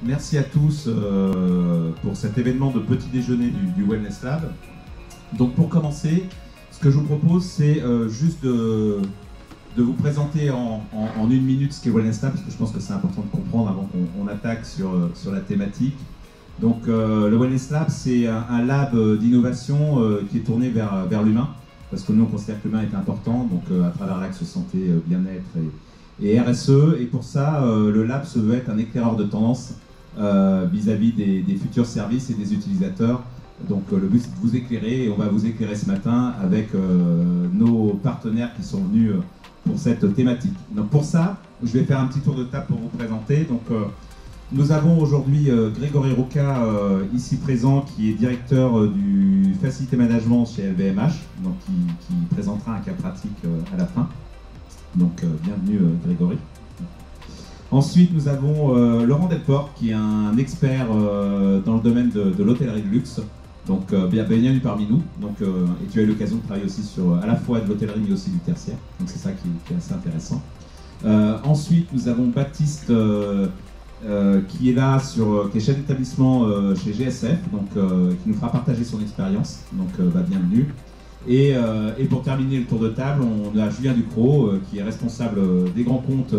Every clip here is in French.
merci à tous pour cet événement de petit déjeuner du Wellness Lab. Donc pour commencer, ce que je vous propose, c'est juste de vous présenter en une minute ce qu'est Wellness Lab, parce que je pense que c'est important de comprendre avant qu'on attaque sur la thématique. Donc le Wellness Lab, c'est un lab d'innovation qui est tourné vers l'humain, parce que nous on considère que l'humain est important, donc à travers l'axe santé, bien-être et RSE. Et pour ça, le lab se veut être un éclaireur de tendance vis-à-vis des futurs services et des utilisateurs. Donc le but c'est de vous éclairer, et on va vous éclairer ce matin avec nos partenaires qui sont venus pour cette thématique. Donc pour ça, je vais faire un petit tour de table pour vous présenter. Donc nous avons aujourd'hui Grégory Rouca ici présent, qui est directeur du Facilité Management chez LVMH, donc qui présentera un cas pratique à la fin. Donc bienvenue Grégory. Ensuite nous avons Laurent Delport, qui est un expert dans le domaine de l'hôtellerie de luxe. Donc bienvenue parmi nous. Donc, et tu as eu l'occasion de travailler aussi sur à la fois de l'hôtellerie mais aussi du tertiaire. Donc c'est ça qui est assez intéressant. Ensuite nous avons Baptiste qui est là, qui est chef d'établissement chez GSF, donc qui nous fera partager son expérience. Donc bienvenue. Et pour terminer le tour de table, on a Julien Ducrot qui est responsable des grands comptes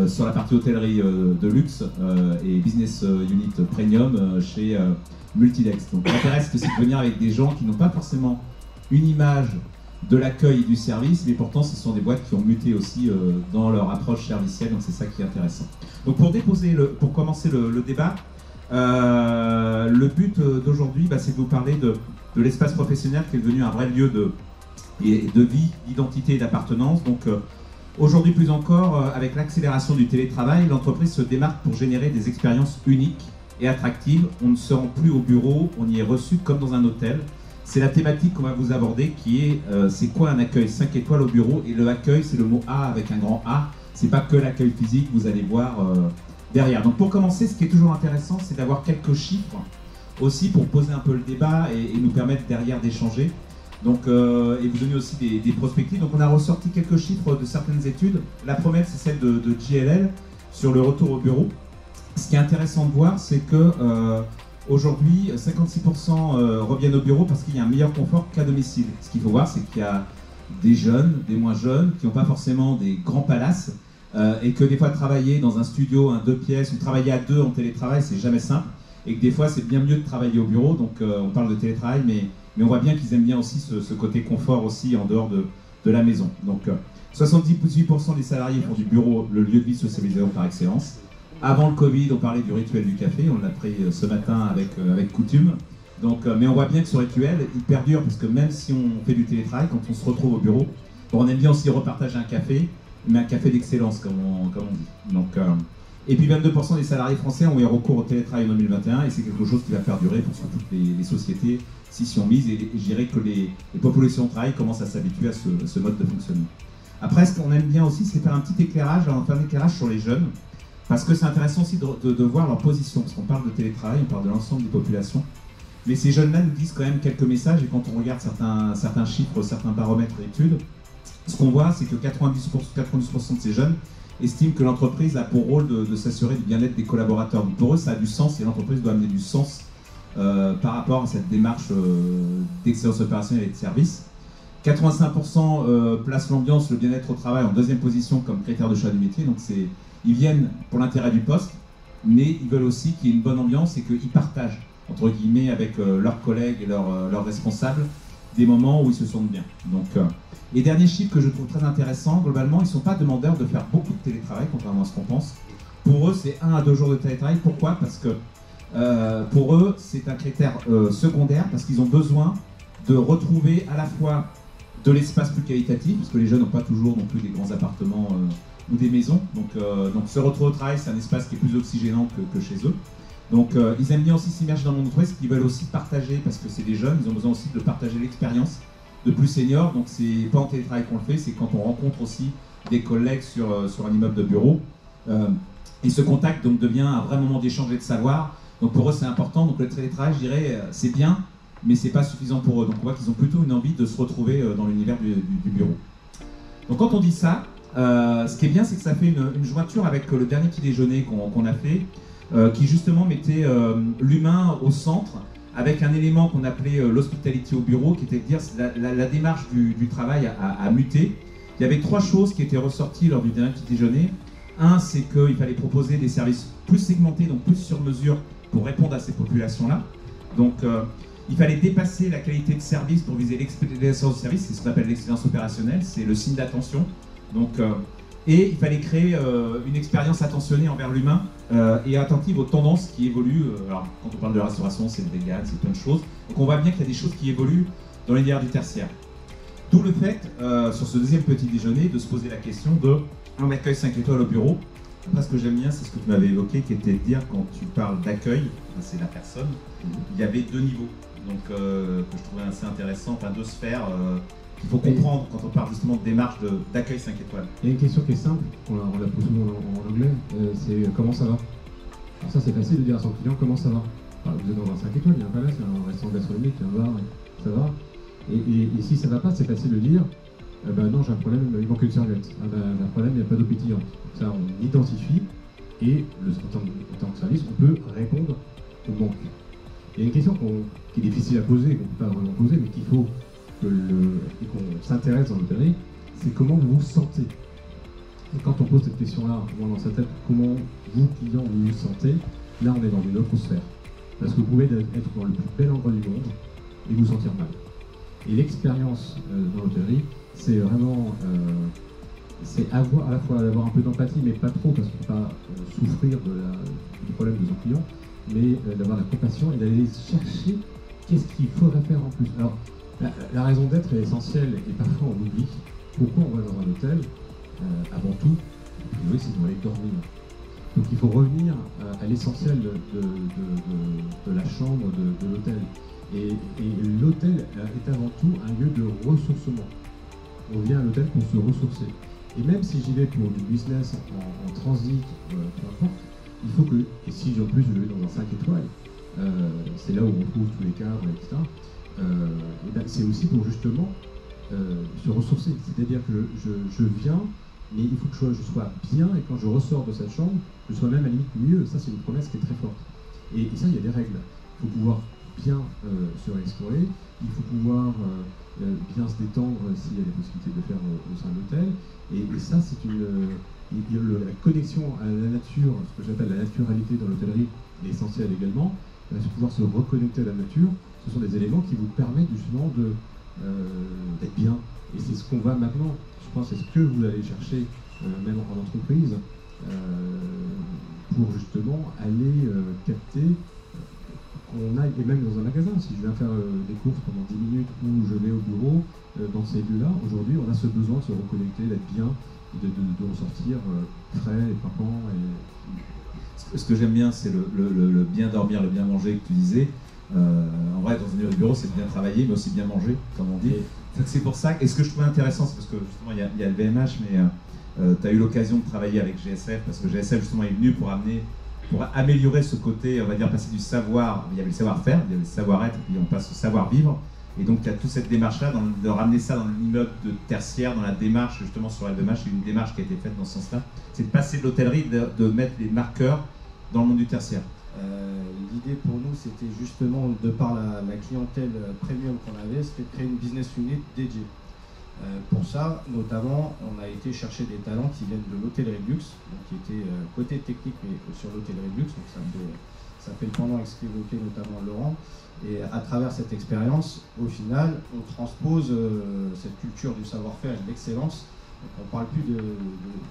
sur la partie hôtellerie de luxe et business unit premium chez Multidex. Donc l'intérêt c'est de venir avec des gens qui n'ont pas forcément une image de l'accueil et du service, mais pourtant ce sont des boîtes qui ont muté aussi dans leur approche servicielle, donc c'est ça qui est intéressant. Donc pour commencer le débat, le but d'aujourd'hui, c'est de vous parler de l'espace professionnel qui est devenu un vrai lieu de vie, d'identité et d'appartenance. Donc aujourd'hui plus encore, avec l'accélération du télétravail, l'entreprise se démarque pour générer des expériences uniques et attractives. On ne se rend plus au bureau, on y est reçu comme dans un hôtel. C'est la thématique qu'on va vous aborder, qui est c'est quoi un accueil 5 étoiles au bureau. Et le accueil, c'est le mot A avec un grand A. C'est pas que l'accueil physique, vous allez voir derrière. Donc pour commencer, ce qui est toujours intéressant, c'est d'avoir quelques chiffres aussi pour poser un peu le débat et nous permettre derrière d'échanger. Donc, et vous donner aussi des prospectives. Donc on a ressorti quelques chiffres de certaines études. La première, c'est celle de JLL sur le retour au bureau. Ce qui est intéressant de voir, c'est que aujourd'hui, 56% reviennent au bureau parce qu'il y a un meilleur confort qu'à domicile. Ce qu'il faut voir, c'est qu'il y a des jeunes, des moins jeunes, qui n'ont pas forcément des grands palaces, et que des fois travailler dans un studio, un 2 pièces, ou travailler à 2 en télétravail, c'est jamais simple, et que des fois c'est bien mieux de travailler au bureau. Donc on parle de télétravail, mais on voit bien qu'ils aiment bien aussi ce côté confort aussi en dehors de la maison. Donc 78% des salariés font du bureau le lieu de vie socialisation par excellence. Avant le Covid, on parlait du rituel du café, on l'a pris ce matin avec Coutume. Donc, mais on voit bien que ce rituel, il perdure, parce que même si on fait du télétravail, quand on se retrouve au bureau, on aime bien aussi repartager un café, mais un café d'excellence, comme on dit. Donc, et puis 22% des salariés français ont eu recours au télétravail en 2021, et c'est quelque chose qui va perdurer pour toutes les sociétés, si on mise, et je dirais que les populations de travail commencent à s'habituer à ce mode de fonctionnement. Après, ce qu'on aime bien aussi, c'est faire un petit éclairage, sur les jeunes, parce que c'est intéressant aussi de voir leur position, parce qu'on parle de télétravail, on parle de l'ensemble des populations. Mais ces jeunes-là nous disent quand même quelques messages, et quand on regarde certains chiffres, certains baromètres et études, ce qu'on voit, c'est que 90% de ces jeunes estiment que l'entreprise a pour rôle de s'assurer du bien-être des collaborateurs. Donc pour eux, ça a du sens, et l'entreprise doit amener du sens par rapport à cette démarche d'excellence opérationnelle et de service. 85% placent l'ambiance, le bien-être au travail en deuxième position comme critère de choix du métier. Donc ils viennent pour l'intérêt du poste, mais ils veulent aussi qu'il y ait une bonne ambiance et qu'ils partagent, entre guillemets, avec leurs collègues et leurs responsables, des moments où ils se sentent bien. Donc, les derniers chiffres que je trouve très intéressants, globalement, ils ne sont pas demandeurs de faire beaucoup de télétravail, contrairement à ce qu'on pense. Pour eux, c'est 1 à 2 jours de télétravail. Pourquoi? Parce que pour eux, c'est un critère secondaire, parce qu'ils ont besoin de retrouver à la fois de l'espace plus qualitatif, parce que les jeunes n'ont pas toujours non plus des grands appartements ou des maisons. Donc ce retour au travail, c'est un espace qui est plus oxygénant que chez eux. Donc ils aiment bien aussi s'immerger dans le monde entreprise, qu'ils veulent aussi partager, parce que c'est des jeunes, ils ont besoin aussi de partager l'expérience de plus seniors. Donc c'est pas en télétravail qu'on le fait, c'est quand on rencontre aussi des collègues sur un immeuble de bureau. Et ce contact donc devient un vrai moment d'échange et de savoir. Donc pour eux c'est important. Donc le télétravail, je dirais, c'est bien, mais c'est pas suffisant pour eux. Donc on voit qu'ils ont plutôt une envie de se retrouver dans l'univers du bureau. Donc quand on dit ça, ce qui est bien, c'est que ça fait une jointure avec le dernier petit déjeuner qu'on a fait. qui justement mettait l'humain au centre, avec un élément qu'on appelait l'hospitalité au bureau, qui était de dire la démarche du travail a muté. Il y avait 3 choses qui étaient ressorties lors du dernier petit déjeuner. Un, c'est qu'il fallait proposer des services plus segmentés, donc plus sur mesure, pour répondre à ces populations-là. Donc, il fallait dépasser la qualité de service pour viser l'excellence du service, c'est ce qu'on appelle l'excellence opérationnelle, c'est le signe d'attention. Donc, et il fallait créer une expérience attentionnée envers l'humain et attentive aux tendances qui évoluent. Alors, quand on parle de la restauration, c'est le vegan, c'est plein de choses. Donc on voit bien qu'il y a des choses qui évoluent dans l'univers du tertiaire. D'où le fait, sur ce deuxième petit déjeuner, de se poser la question de un accueil 5 étoiles au bureau. Après, ce que j'aime bien, c'est ce que tu m'avais évoqué, qui était de dire, quand tu parles d'accueil, c'est la personne, il y avait 2 niveaux. Donc, que je trouvais assez intéressant, enfin 2 sphères qu'il faut comprendre quand on parle justement de démarche d'accueil 5 étoiles. Il y a une question qui est simple, on la pose souvent en anglais, c'est comment ça va. Alors ça, c'est facile de dire à son client comment ça va. Alors, vous êtes dans un 5 étoiles, il y a un palace, il y a un restaurant gastronomique, il y a un bar, ça va. Et si ça va pas, c'est facile de dire non, j'ai un problème, il manque une serviette. J'ai un problème, il n'y a pas d'eau pétillante. Ça, on identifie et en tant que service, on peut répondre au manque. Il y a une question qui est difficile à poser, qu'on ne peut pas vraiment poser, mais qu'il faut qu'on s'intéresse dans l'hôtellerie, c'est comment vous vous sentez. Et quand on pose cette question-là, au moins dans sa tête, comment vous, client, vous vous sentez, là on est dans une autre sphère. Parce que vous pouvez être dans le plus bel endroit du monde et vous sentir mal. Et l'expérience dans l'hôtellerie, c'est vraiment c'est à la fois d'avoir un peu d'empathie, mais pas trop, parce qu'on ne peut pas souffrir du problème de son client, mais d'avoir la compassion et d'aller chercher qu'est-ce qu'il faudrait faire en plus. Alors, la raison d'être est essentielle et parfois on oublie. Pourquoi on va dans un hôtel avant tout, oui, c'est pour aller dormir. Donc il faut revenir à l'essentiel de la chambre, de l'hôtel. Et l'hôtel est avant tout un lieu de ressourcement. On vient à l'hôtel pour se ressourcer. Et même si j'y vais pour du business en transit, peu importe, il faut que, et si en plus je vais dans un 5 étoiles, c'est là où on trouve tous les cadres, etc. Et ben, c'est aussi pour justement se ressourcer. C'est-à-dire que je viens, mais il faut que je sois bien, et quand je ressors de cette chambre, je sois même à la limite mieux. Ça, c'est une promesse qui est très forte. Et ça, il y a des règles. Il faut pouvoir bien se réexplorer, il faut pouvoir bien se détendre s'il y a des possibilités de le faire au sein de l'hôtel. Et ça, c'est la connexion à la nature, ce que j'appelle la naturalité dans l'hôtellerie, est essentielle également. C'est pouvoir se reconnecter à la nature. Ce sont des éléments qui vous permettent justement d'être bien. Et c'est ce qu'on va maintenant, je pense, c'est ce que vous allez chercher, même en entreprise, pour justement aller capter qu'on aille, et même dans un magasin, si je viens faire des courses pendant 10 minutes ou je vais au bureau, dans ces lieux-là, aujourd'hui, on a ce besoin de se reconnecter, d'être bien, de ressortir frais et pimpant. Ce que j'aime bien, c'est le bien dormir, le bien manger que tu disais. En vrai, dans un lieu de bureau, c'est bien travailler, mais aussi bien manger, comme on dit. C'est pour ça, et ce que je trouvais intéressant, c'est parce que justement, il y a le VMH, mais tu as eu l'occasion de travailler avec GSF, parce que GSF, justement, est venu pour améliorer ce côté, on va dire, passer du savoir, il y avait le savoir-faire, il y avait le savoir-être, et puis on passe au savoir-vivre. Et donc, il y a toute cette démarche-là, de ramener ça dans l'immeuble de tertiaire, dans la démarche, justement, sur LVMH, c'est une démarche qui a été faite dans ce sens-là. C'est de passer de l'hôtellerie, de mettre les marqueurs dans le monde du tertiaire. L'idée pour nous, c'était justement, de par la clientèle premium qu'on avait, c'était de créer une business unit dédiée. Pour ça, notamment, on a été chercher des talents qui viennent de l'hôtellerie de luxe, donc qui étaient côté technique, mais sur l'hôtellerie de luxe, donc ça fait le pendant avec ce qu'évoquait notamment Laurent. Et à travers cette expérience, au final, on transpose cette culture du savoir-faire et de l'excellence. Donc on ne parle plus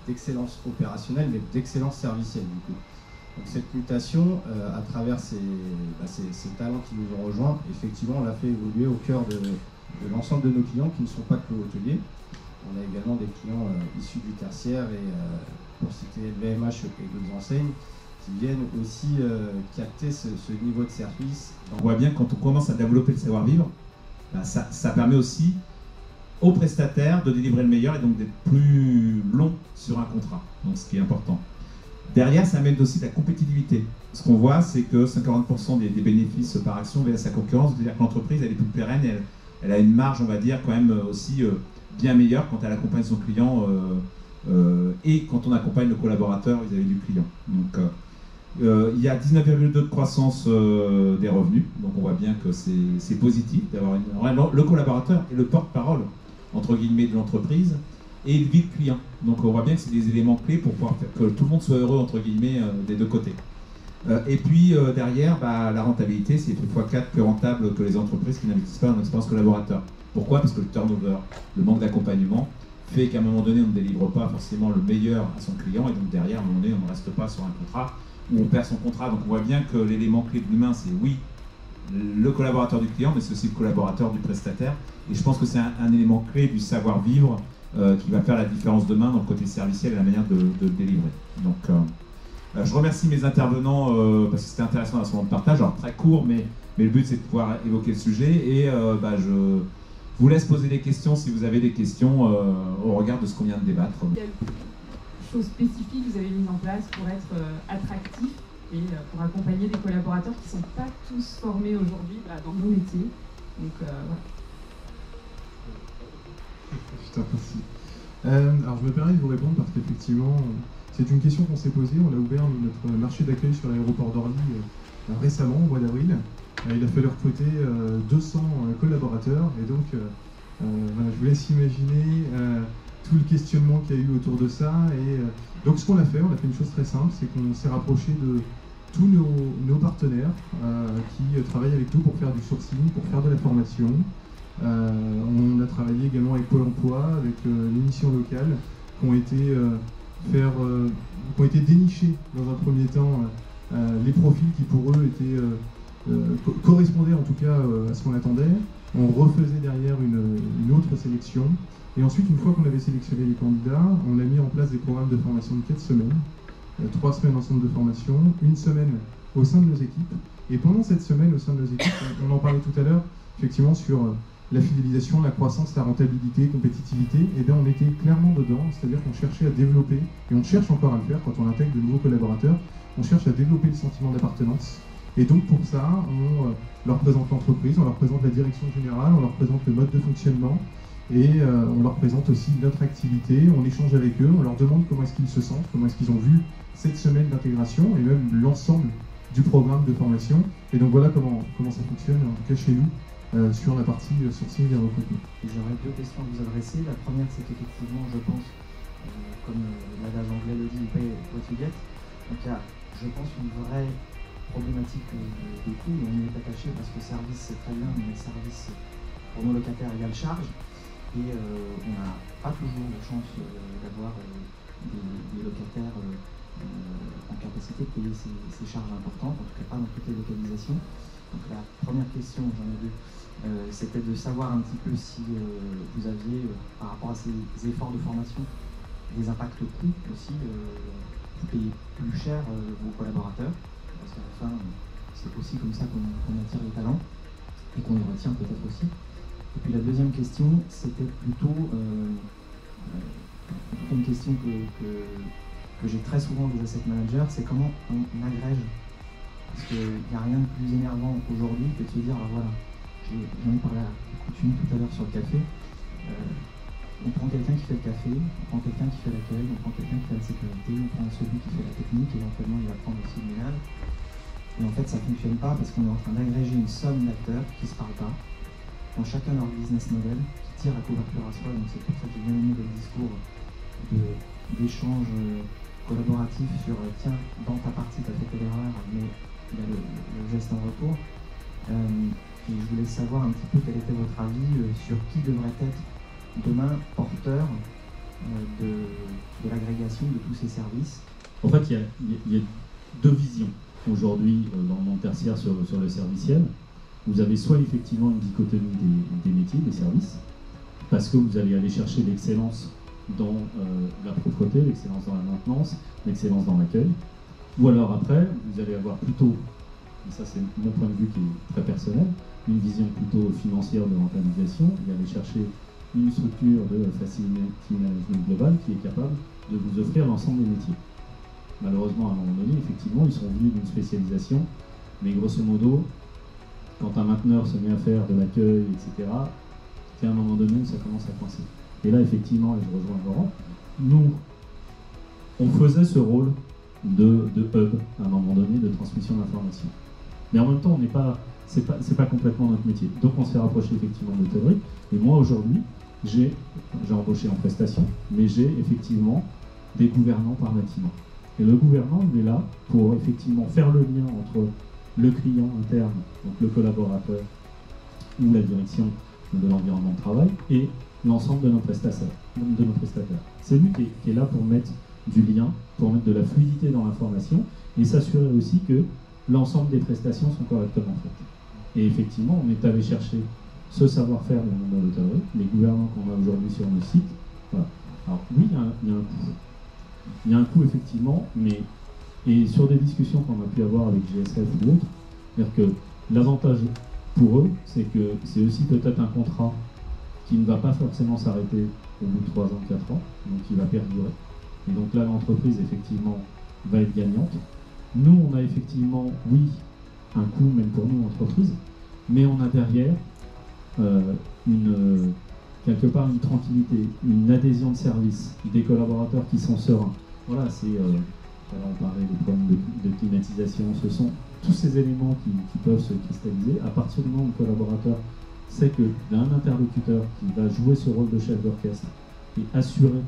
d'excellence opérationnelle, mais d'excellence servicielle du coup. Donc cette mutation, à travers ces talents qui nous ont rejoints, effectivement, on l'a fait évoluer au cœur de l'ensemble de nos clients qui ne sont pas que hôteliers. On a également des clients issus du tertiaire et, pour citer LVMH et d'autres enseignes, qui viennent aussi capter ce niveau de service. On voit bien que quand on commence à développer le savoir-vivre, ben ça permet aussi aux prestataires de délivrer le meilleur et donc d'être plus long sur un contrat, donc ce qui est important. Derrière, ça amène aussi de la compétitivité. Ce qu'on voit, c'est que 50% des bénéfices par action via sa concurrence, c'est-à-dire que l'entreprise elle est plus pérenne, elle a une marge, on va dire, quand même aussi bien meilleure quand elle accompagne son client et quand on accompagne le collaborateur vis-à-vis du client. Donc, Il y a 19,2 de croissance des revenus, donc on voit bien que c'est positif d'avoir vraiment le collaborateur et le porte-parole entre guillemets de l'entreprise et il vit le client. Donc on voit bien que c'est des éléments clés pour pouvoir faire que tout le monde soit heureux entre guillemets des deux côtés. Et puis derrière, la rentabilité, c'est x4 plus rentable que les entreprises qui n'investissent pas dans l'expérience collaborateur. Pourquoi? Parce que le turnover, le manque d'accompagnement fait qu'à un moment donné, on ne délivre pas forcément le meilleur à son client et donc derrière, à un moment donné, on ne reste pas sur un contrat où on perd son contrat. Donc on voit bien que l'élément clé de l'humain, c'est oui, le collaborateur du client, mais c'est aussi le collaborateur du prestataire. Et je pense que c'est un élément clé du savoir-vivre qui va faire la différence demain dans le côté serviciel et la manière de le délivrer. Donc je remercie mes intervenants parce que c'était intéressant à ce moment de partage. Alors très court, mais le but c'est de pouvoir évoquer le sujet. Et je vous laisse poser des questions si vous avez des questions au regard de ce qu'on vient de débattre. Quelles choses spécifiques vous avez mises en place pour être attractif et pour accompagner des collaborateurs qui ne sont pas tous formés aujourd'hui dans nos métiers. Donc voilà. Putain, merci. Alors je me permets de vous répondre parce qu'effectivement, c'est une question qu'on s'est posée. On a ouvert notre marché d'accueil sur l'aéroport d'Orly récemment, au mois d'avril. Il a fallu recruter 200 collaborateurs et donc voilà, je vous laisse imaginer tout le questionnement qu'il y a eu autour de ça. Et donc ce qu'on a fait une chose très simple, c'est qu'on s'est rapproché de tous nos partenaires qui travaillent avec nous pour faire du sourcing, pour faire de la formation. On a travaillé également avec Pôle emploi, avec les missions locales qui ont été dénichés dans un premier temps les profils qui pour eux étaient correspondaient en tout cas à ce qu'on attendait. On refaisait derrière une autre sélection. Et ensuite, une fois qu'on avait sélectionné les candidats, on a mis en place des programmes de formation de 4 semaines, 3 semaines en centre de formation, 1 semaine au sein de nos équipes. Et pendant cette semaine au sein de nos équipes, on en parlait tout à l'heure, effectivement sur la fidélisation, la croissance, la rentabilité, compétitivité, et bien on était clairement dedans, c'est-à-dire qu'on cherchait à développer, et on cherche encore à le faire quand on intègre de nouveaux collaborateurs, on cherche à développer le sentiment d'appartenance. Et donc pour ça, on leur présente l'entreprise, on leur présente la direction générale, on leur présente le mode de fonctionnement, et on leur présente aussi notre activité, on échange avec eux, on leur demande comment est-ce qu'ils se sentent, comment est-ce qu'ils ont vu cette semaine d'intégration, et même l'ensemble du programme de formation. Et donc voilà comment ça fonctionne, en tout cas chez nous, sur la partie sourcing et recrutement. J'aurais 2 questions à vous adresser. La première, c'est qu'effectivement, je pense, comme l'adage anglais le dit, pay what you get. Donc il y a, je pense, une vraie problématique de coût. On y est attaché parce que service, c'est très bien, mais service pour nos locataires égale charge. Et on n'a pas toujours la chance d'avoir des locataires en capacité de payer ces charges importantes, en tout cas pas dans toutes les localisations. Donc la première question, j'en ai 2, c'était de savoir un petit peu si vous aviez, par rapport à ces efforts de formation, des impacts coûts aussi, vous payez plus cher vos collaborateurs, parce qu'à la fin, c'est aussi comme ça qu'on attire les talents, et qu'on les retient peut-être aussi. Et puis la deuxième question, c'était plutôt une question que j'ai très souvent des asset managers, c'est comment on agrège. Parce qu'il n'y a rien de plus énervant aujourd'hui que de se dire, ah voilà, j'en ai parlé à Coutume tout à l'heure sur le café, on prend quelqu'un qui fait le café, on prend quelqu'un qui fait l'accueil, on prend quelqu'un qui fait la sécurité, on prend celui qui fait la technique, éventuellement il va prendre aussi le ménage. Et en fait ça ne fonctionne pas parce qu'on est en train d'agréger une somme d'acteurs qui ne se parlent pas, qui ont chacun leur business model, qui tirent à couverture à soi. Donc c'est pour ça que j'ai bien aimé le discours d'échange collaboratif sur tiens, dans ta partie tu as fait telle erreur, mais il y a le geste en retour. Et je voulais savoir un petit peu quel était votre avis sur qui devrait être demain porteur de l'agrégation de tous ces services. En fait, il y a 2 visions aujourd'hui dans le monde tertiaire sur le serviciel. Vous avez soit effectivement une dichotomie des métiers, des services, parce que vous allez aller chercher l'excellence dans la propreté, l'excellence dans la maintenance, l'excellence dans l'accueil. Ou alors après, vous allez avoir plutôt, et ça c'est mon point de vue qui est très personnel, une vision plutôt financière de rentabilisation, et aller chercher une structure de facility management global qui est capable de vous offrir l'ensemble des métiers. Malheureusement, à un moment donné, effectivement, ils sont venus d'une spécialisation, mais grosso modo, quand un mainteneur se met à faire de l'accueil, etc., c'est à un moment donné où ça commence à coincer. Et là, effectivement, et je rejoins Laurent, nous, on faisait ce rôle de hub à un moment donné, de transmission d'informations. Mais en même temps, c'est pas complètement notre métier. Donc on se fait rapprocher effectivement de l'hôtellerie. Et moi aujourd'hui, j'ai embauché en prestation, mais j'ai effectivement des gouvernants par bâtiment. Et le gouvernant, il est là pour effectivement faire le lien entre le client interne, donc le collaborateur ou la direction de l'environnement de travail, et l'ensemble de nos prestataires. C'est lui qui est là pour mettre du lien, pour mettre de la fluidité dans l'information et s'assurer aussi que l'ensemble des prestations sont correctement faites. Et effectivement, on est allé chercher ce savoir-faire dans le monde de l'hôtellerie, les gouvernants qu'on a aujourd'hui sur le site. Voilà. Alors oui, il y a un coût. Il y a un coût effectivement, mais et sur des discussions qu'on a pu avoir avec GSF ou d'autres, c'est-à-dire que l'avantage pour eux, c'est que c'est aussi peut-être un contrat qui ne va pas forcément s'arrêter au bout de 3 ans, 4 ans, donc il va perdurer. Et donc là, l'entreprise, effectivement, va être gagnante. Nous, on a effectivement, oui, un coût, même pour nous, entreprise, mais on a derrière quelque part une tranquillité, une adhésion de service, des collaborateurs qui sont sereins. Voilà, on parlait des problèmes de climatisation, ce sont tous ces éléments qui peuvent se cristalliser. À partir du moment où le collaborateur sait qu'il y a un interlocuteur qui va jouer ce rôle de chef d'orchestre et assurer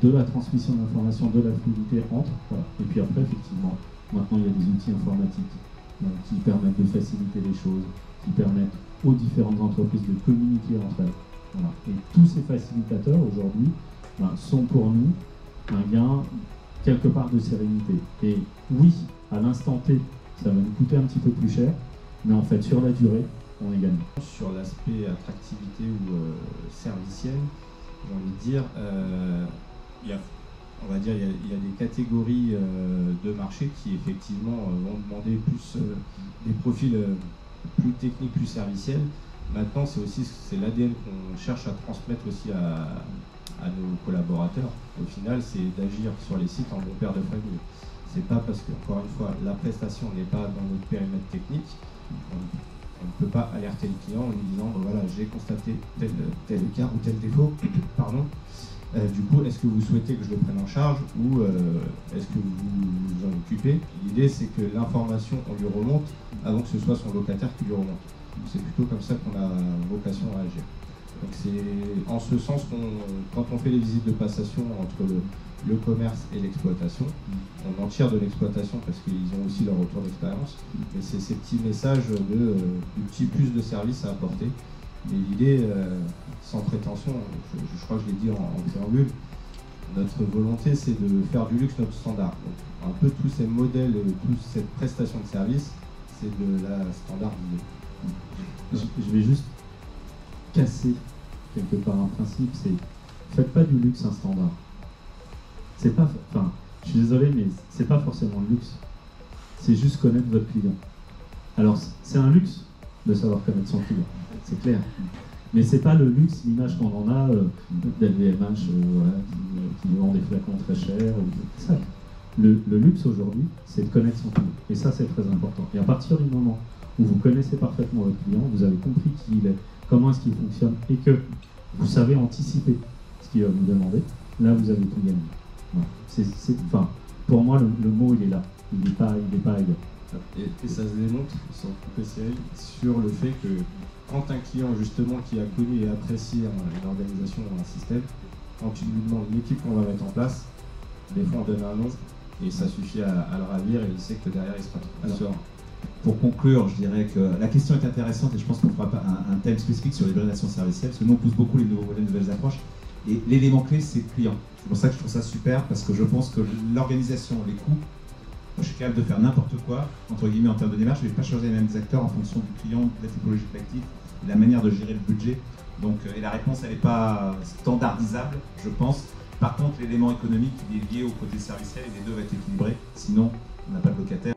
de la transmission d'informations, de la fluidité entre, voilà. Et puis après, effectivement, maintenant il y a des outils informatiques qui permettent de faciliter les choses, qui permettent aux différentes entreprises de communiquer entre elles. Voilà. Et tous ces facilitateurs aujourd'hui sont pour nous un gain quelque part de sérénité. Et oui, à l'instant T, ça va nous coûter un petit peu plus cher, mais en fait sur la durée, on est gagnant. Sur l'aspect attractivité ou serviciel, j'ai envie de dire, il y a des catégories de marché qui effectivement vont demander plus des profils plus techniques, plus serviciels. Maintenant, c'est l'ADN qu'on cherche à transmettre aussi à nos collaborateurs. Au final, c'est d'agir sur les sites en bon père de famille. C'est pas parce que, encore une fois, la prestation n'est pas dans notre périmètre technique, on ne peut pas alerter le client en lui disant voilà, j'ai constaté tel écart ou tel défaut, pardon. Du coup, est-ce que vous souhaitez que je le prenne en charge ou est-ce que vous vous en occupez? L'idée, c'est que l'information, on lui remonte avant que ce soit son locataire qui lui remonte. C'est plutôt comme ça qu'on a vocation à agir. Donc c'est en ce sens quand on fait les visites de passation entre le commerce et l'exploitation, on en tire de l'exploitation parce qu'ils ont aussi leur retour d'expérience, mais c'est ces petits messages du petit plus de service à apporter. Et l'idée, sans prétention, je crois que je l'ai dit en préambule, notre volonté c'est de faire du luxe notre standard. Donc, un peu tous ces modèles, toute cette prestation de service, c'est de la standardisée. Je vais juste casser quelque part un principe, c'est faites pas du luxe un standard. C'est pas, enfin, je suis désolé, mais c'est pas forcément le luxe. C'est juste connaître votre client. Alors c'est un luxe de savoir connaître son client, c'est clair. Mais c'est pas le luxe, l'image qu'on en a d'LVMH voilà, qui vend des flacons très chers. Ça. Le luxe aujourd'hui, c'est de connaître son client. Et ça, c'est très important. Et à partir du moment où vous connaissez parfaitement votre client, vous avez compris qui il est, comment est-ce qu'il fonctionne, et que vous savez anticiper ce qu'il va vous demander, là, vous avez tout gagné. Voilà. Enfin, pour moi, le mot, il est là. Il n'est pas ailleurs. Et ça se démontre, sans couper Cyril, sur le fait que quand un client justement qui a connu et apprécié une organisation ou un système, quand tu lui demandes l'équipe qu'on va mettre en place, des fois on donne un nom et ça suffit à le ravir et il sait que derrière il sera tout serein. Pour conclure, je dirais que la question est intéressante et je pense qu'on fera un thème spécifique sur l'hybridation servicielle parce que nous on pousse beaucoup les nouvelles approches et l'élément clé c'est le client. C'est pour ça que je trouve ça super parce que je pense que l'organisation, les coûts, je suis capable de faire n'importe quoi, entre guillemets, en termes de démarche, je ne vais pas choisir les mêmes acteurs en fonction du client, de la typologie de l'actif, de la manière de gérer le budget. Donc, et la réponse, elle n'est pas standardisable, je pense. Par contre, l'élément économique, il est lié au côté serviciel et les deux vont être équilibrés, sinon on n'a pas de locataire.